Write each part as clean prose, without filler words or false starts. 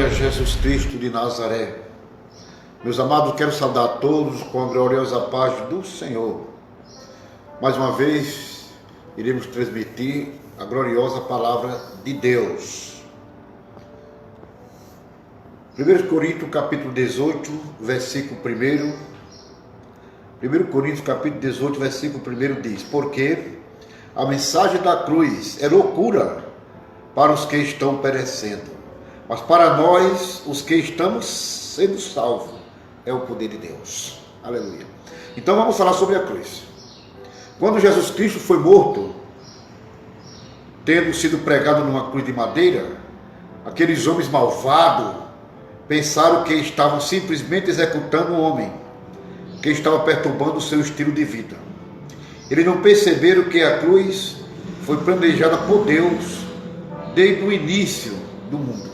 Glória a Jesus Cristo de Nazaré. Meus amados, quero saudar a todos com a gloriosa paz do Senhor. Mais uma vez, iremos transmitir a gloriosa palavra de Deus. 1 Coríntios capítulo 18, versículo 1. 1 Coríntios capítulo 18, versículo 1 diz: porque a mensagem da cruz é loucura para os que estão perecendo, mas para nós, os que estamos sendo salvos, é o poder de Deus. Aleluia. Então vamos falar sobre a cruz. Quando Jesus Cristo foi morto, tendo sido pregado numa cruz de madeira, aqueles homens malvados pensaram que estavam simplesmente executando um homem que estava perturbando o seu estilo de vida. Eles não perceberam que a cruz foi planejada por Deus desde o início do mundo.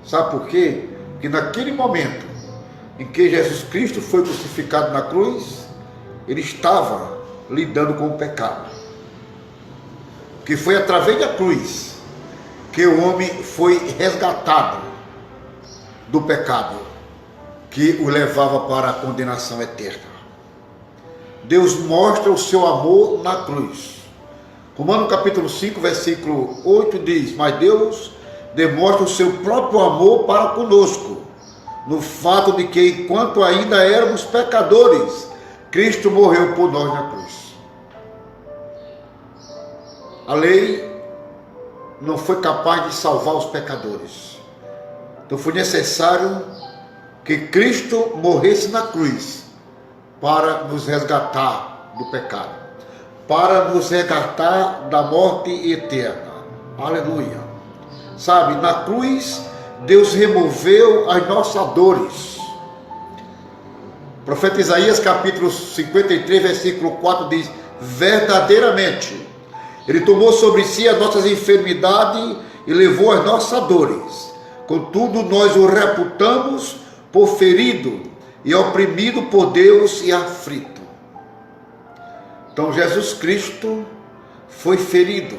Sabe por quê? Porque naquele momento em que Jesus Cristo foi crucificado na cruz, ele estava lidando com o pecado. Que foi através da cruz que o homem foi resgatado do pecado que o levava para a condenação eterna. Deus mostra o seu amor na cruz. Romanos capítulo 5, versículo 8 diz: mas Deus demonstra o seu próprio amor para conosco, no fato de que, enquanto ainda éramos pecadores, Cristo morreu por nós na cruz. A lei não foi capaz de salvar os pecadores. Então foi necessário que Cristo morresse na cruz para nos resgatar do pecado, para nos resgatar da morte eterna. Aleluia. Sabe, na cruz Deus removeu as nossas dores. O profeta Isaías capítulo 53, versículo 4 diz: verdadeiramente Ele tomou sobre si as nossas enfermidades e levou as nossas dores. Contudo, nós o reputamos por ferido e oprimido por Deus e aflito. Então Jesus Cristo foi ferido,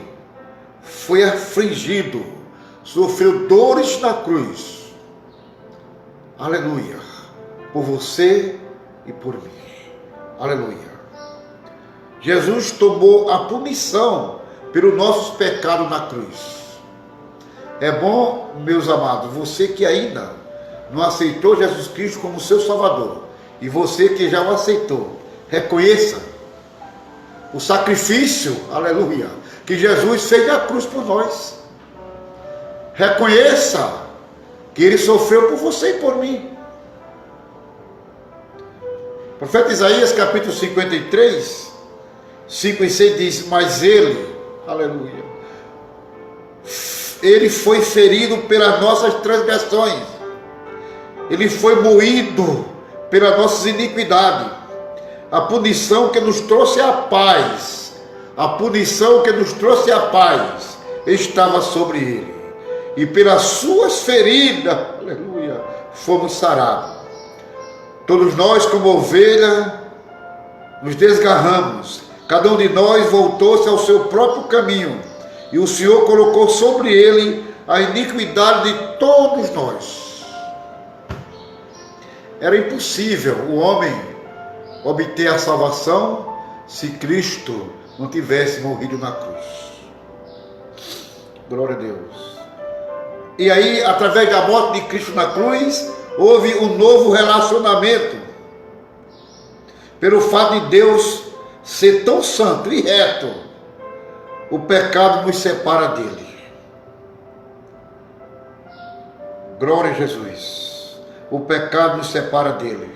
foi afligido, sofreu dores na cruz. Aleluia. Por você e por mim. Aleluia. Jesus tomou a punição pelos nossos pecados na cruz. É bom, meus amados, você que ainda não aceitou Jesus Cristo como seu Salvador, e você que já o aceitou, reconheça o sacrifício, aleluia, que Jesus fez na cruz por nós. Reconheça que Ele sofreu por você e por mim. O profeta Isaías capítulo 53, 5 e 6 diz: mas Ele, aleluia, Ele foi ferido pelas nossas transgressões, Ele foi moído pelas nossas iniquidades. A punição que nos trouxe a paz, a punição que nos trouxe a paz estava sobre Ele, e pelas suas feridas, aleluia, fomos sarados. Todos nós, como ovelha, nos desgarramos, cada um de nós voltou-se ao seu próprio caminho, e o Senhor colocou sobre Ele a iniquidade de todos nós. Era impossível o homem obter a salvação se Cristo não tivesse morrido na cruz. Glória a Deus. E aí, através da morte de Cristo na cruz, houve um novo relacionamento. Pelo fato de Deus ser tão santo e reto, o pecado nos separa dele. Glória a Jesus. O pecado nos separa dele.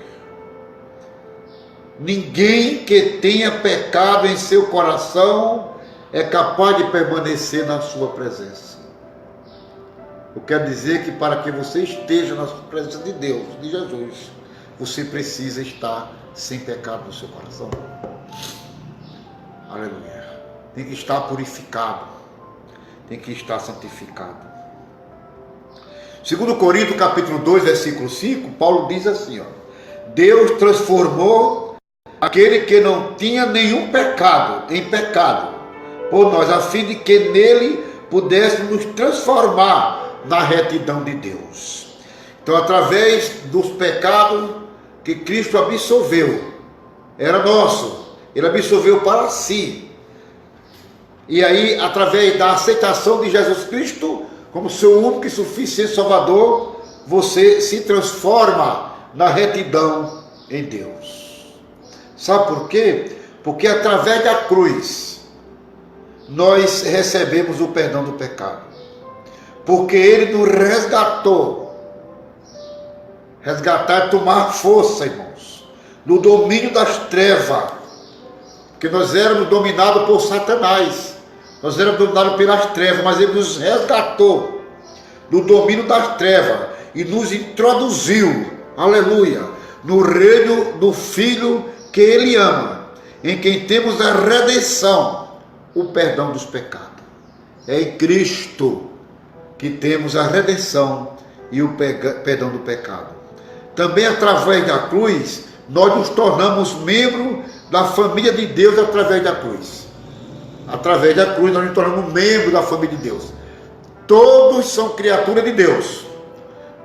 Ninguém que tenha pecado em seu coração é capaz de permanecer na sua presença. Eu quero dizer que para que você esteja na presença de Deus, de Jesus, você precisa estar sem pecado no seu coração. Aleluia. Tem que estar purificado, tem que estar santificado. 2 Coríntios capítulo 2, versículo 5, Paulo diz assim, ó: Deus transformou aquele que não tinha nenhum pecado em pecado por nós, a fim de que nele pudéssemos nos transformar na retidão de Deus. Então, através dos pecados que Cristo absolveu, era nosso, ele absolveu para si. E aí, através da aceitação de Jesus Cristo como seu único e suficiente Salvador, você se transforma na retidão em Deus. Sabe por quê? Porque através da cruz nós recebemos o perdão do pecado. Porque ele nos resgatou. Resgatar é tomar força, irmãos, do domínio das trevas. Porque nós éramos dominados por Satanás. Nós éramos dominados pelas trevas, mas ele nos resgatou do domínio das trevas e nos introduziu, aleluia, no reino do Filho que ele ama, em quem temos a redenção, o perdão dos pecados. É em Cristo que temos a redenção e o perdão do pecado. Também através da cruz, nós nos tornamos membros da família de Deus através da cruz. Através da cruz nós nos tornamos membros da família de Deus. Todos são criaturas de Deus.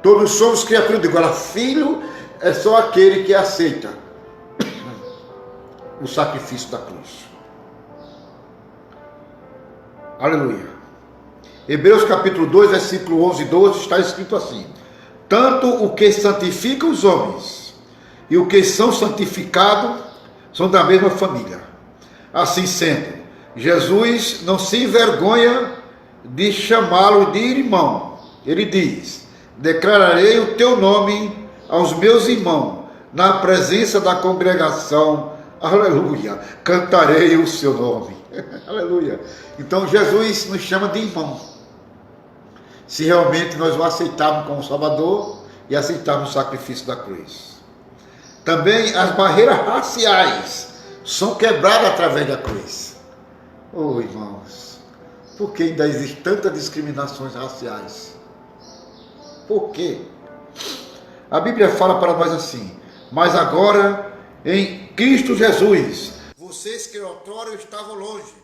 Todos somos criaturas de Deus. Agora, filho é só aquele que aceita o sacrifício da cruz. Aleluia. Hebreus capítulo 2, versículo 11 e 12 está escrito assim: tanto o que santifica os homens e o que são santificados são da mesma família. Assim sendo, Jesus não se envergonha de chamá-lo de irmão. Ele diz: declararei o teu nome aos meus irmãos, na presença da congregação, aleluia, cantarei o seu nome, aleluia. Então Jesus nos chama de irmão, se realmente nós o aceitarmos como Salvador e aceitarmos o sacrifício da cruz. Também as barreiras raciais são quebradas através da cruz. Oh, irmãos, por que ainda existem tantas discriminações raciais? Por quê? A Bíblia fala para nós assim: mas agora, em Cristo Jesus, vocês que outrora estavam longe,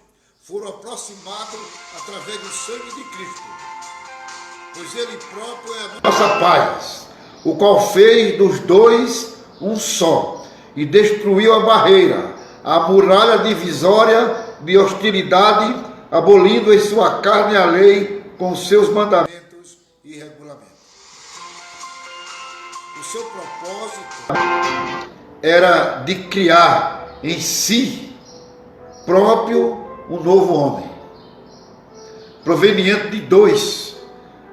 foram aproximados através do sangue de Cristo, pois ele próprio é a nossa paz, o qual fez dos dois um só, e destruiu a barreira, a muralha divisória de hostilidade, abolindo em sua carne a lei com seus mandamentos e regulamentos. O seu propósito era de criar em si próprio um novo homem, proveniente de dois,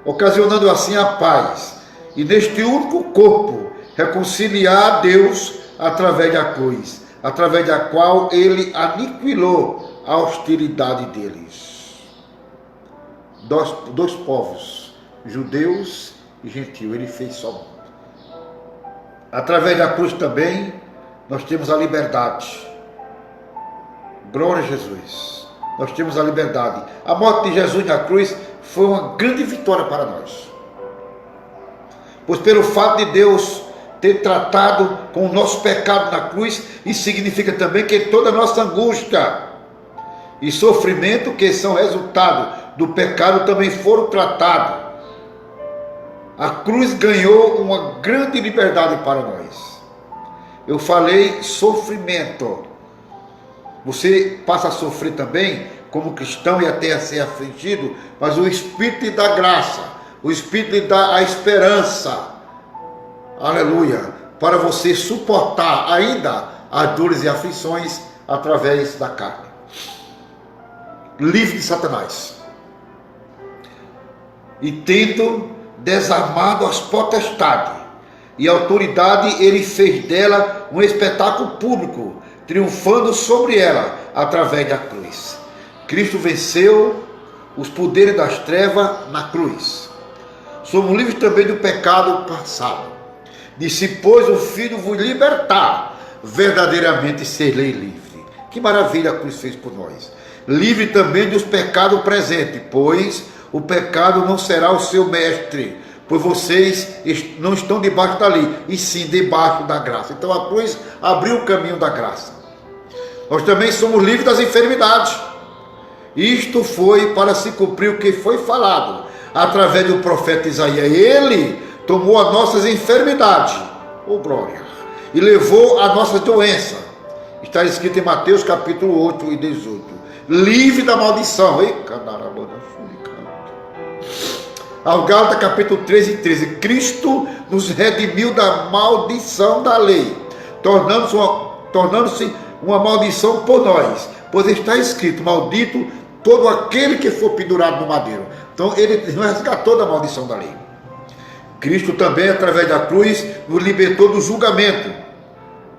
ocasionando assim a paz, e neste único corpo reconciliar a Deus através da cruz, através da qual ele aniquilou a hostilidade deles. Dois povos, judeus e gentios, ele fez só um. Através da cruz também nós temos a liberdade. Glória a Jesus. Nós temos a liberdade. A morte de Jesus na cruz foi uma grande vitória para nós. Pois pelo fato de Deus ter tratado com o nosso pecado na cruz, isso significa também que toda a nossa angústia e sofrimento que são resultado do pecado também foram tratados. A cruz ganhou uma grande liberdade para nós. Eu falei sofrimento. Você passa a sofrer também como cristão e até a ser afligido, mas o Espírito lhe dá graça, o Espírito lhe dá a esperança, aleluia, para você suportar ainda as dores e aflições através da carne. Livre de Satanás. E tendo desarmado as potestades e autoridade, ele fez dela um espetáculo público, triunfando sobre ela através da cruz. Cristo venceu os poderes das trevas na cruz. Somos livres também do pecado passado. Disse, pois o Filho vos libertar, verdadeiramente serei livre. Que maravilha a cruz fez por nós. Livre também dos pecados presentes, pois o pecado não será o seu mestre, pois vocês não estão debaixo da lei, e sim debaixo da graça. Então a cruz abriu o caminho da graça. Nós também somos livres das enfermidades. Isto foi para se cumprir o que foi falado através do profeta Isaías. Ele tomou as nossas enfermidades, oh glória, e levou a nossa doença. Está escrito em Mateus capítulo 8 e 18. Livre da maldição. Ao Gálatas capítulo 13 e 13. Cristo nos redimiu da maldição da lei, tornando-se uma maldição por nós. Pois está escrito, maldito todo aquele que for pendurado no madeiro. Então ele nos resgatou da maldição da lei. Cristo também, através da cruz, nos libertou do julgamento.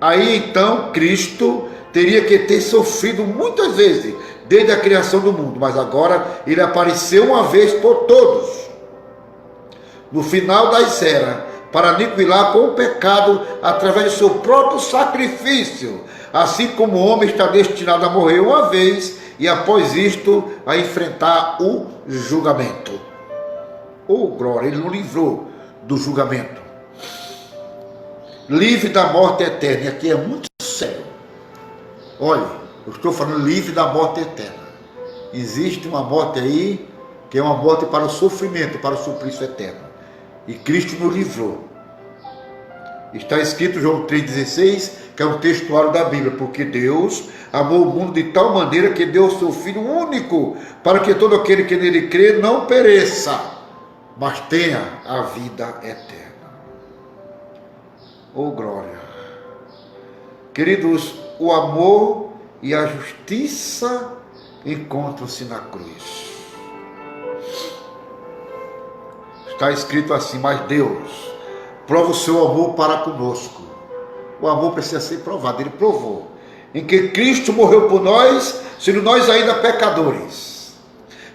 Aí então Cristo teria que ter sofrido muitas vezes, desde a criação do mundo, mas agora ele apareceu uma vez por todos, no final das eras, para aniquilar com o pecado através do seu próprio sacrifício, assim como o homem está destinado a morrer uma vez e após isto a enfrentar o julgamento. Oh glória, ele nos livrou do julgamento, livre da morte eterna. E aqui é muito sério. Olha, eu estou falando livre da morte eterna. Existe uma morte aí que é uma morte para o sofrimento, para o suplício eterno, e Cristo nos livrou. Está escrito João 3,16, que é um textuário da Bíblia, porque Deus amou o mundo de tal maneira que deu o seu Filho único, para que todo aquele que nele crê não pereça, mas tenha a vida eterna. Oh glória! Queridos, o amor e a justiça encontram-se na cruz. Está escrito assim, mas Deus prova o seu amor para conosco. O amor precisa ser provado, ele provou, em que Cristo morreu por nós, sendo nós ainda pecadores,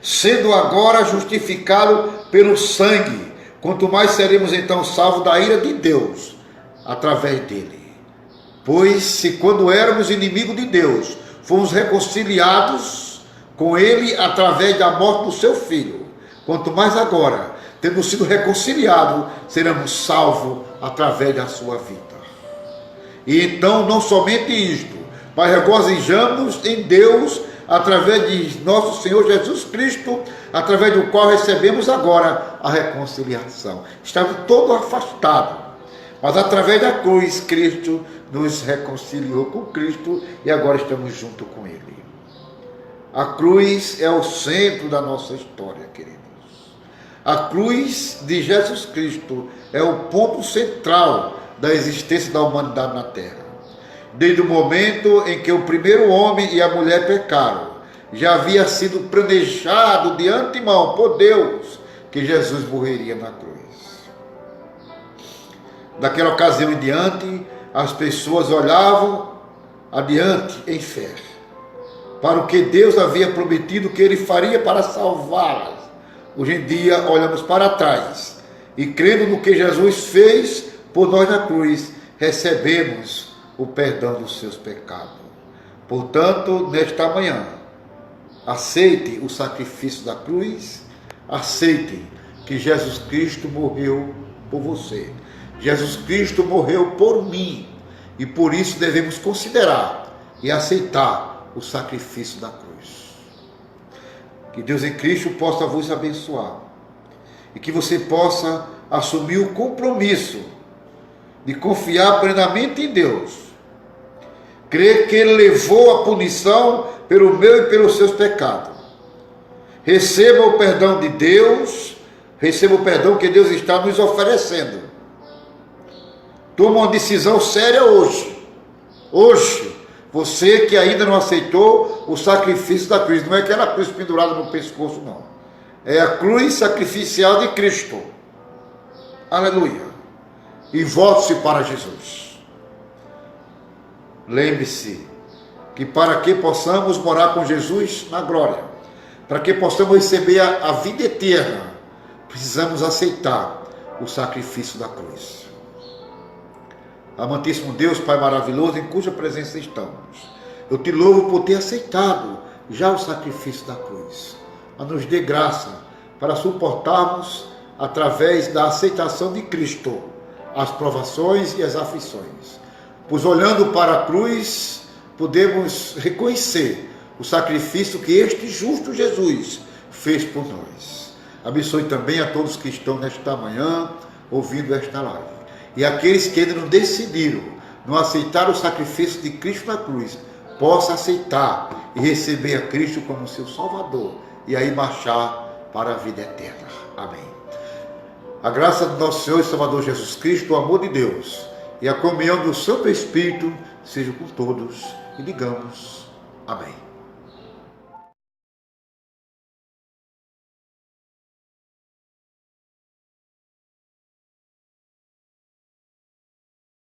sendo agora justificado pelo sangue, quanto mais seremos então salvos da ira de Deus, através dele. Pois se quando éramos inimigos de Deus, fomos reconciliados com ele através da morte do seu Filho, quanto mais agora, tendo sido reconciliados, seremos salvos através da sua vida. E então não somente isto, mas regozijamos em Deus através de nosso Senhor Jesus Cristo, através do qual recebemos agora a reconciliação. Estávamos todos afastados, mas através da cruz Cristo nos reconciliou com Cristo e agora estamos junto com Ele. A cruz é o centro da nossa história, queridos. A cruz de Jesus Cristo é o ponto central da existência da humanidade na Terra. Desde o momento em que o primeiro homem e a mulher pecaram, já havia sido planejado de antemão por Deus que Jesus morreria na cruz. Daquela ocasião em diante, as pessoas olhavam adiante em fé para o que Deus havia prometido que Ele faria para salvá-las. Hoje em dia olhamos para trás e, crendo no que Jesus fez por nós na cruz, recebemos o perdão dos seus pecados. Portanto, nesta manhã, aceite o sacrifício da cruz, aceite que Jesus Cristo morreu por você. Jesus Cristo morreu por mim e por isso devemos considerar e aceitar o sacrifício da cruz. Que Deus em Cristo possa vos abençoar e que você possa assumir o compromisso de confiar plenamente em Deus, crer que Ele levou a punição pelo meu e pelos seus pecados. Receba o perdão de Deus, receba o perdão que Deus está nos oferecendo. Toma uma decisão séria hoje. Hoje, você que ainda não aceitou o sacrifício da cruz, não é aquela cruz pendurada no pescoço, não. É a cruz sacrificial de Cristo. Aleluia. E volte-se para Jesus. Lembre-se que para que possamos morar com Jesus na glória, para que possamos receber a vida eterna, precisamos aceitar o sacrifício da cruz. Amantíssimo Deus, Pai maravilhoso, em cuja presença estamos, eu te louvo por ter aceitado já o sacrifício da cruz. A nos dê graça para suportarmos, através da aceitação de Cristo, as provações e as aflições. Pois olhando para a cruz, podemos reconhecer o sacrifício que este justo Jesus fez por nós. Abençoe também a todos que estão nesta manhã ouvindo esta live. E aqueles que ainda não decidiram, não aceitaram o sacrifício de Cristo na cruz, possam aceitar e receber a Cristo como seu Salvador, e aí marchar para a vida eterna. Amém. A graça do nosso Senhor e Salvador Jesus Cristo, o amor de Deus e a comunhão do Santo Espírito seja com todos, e digamos amém.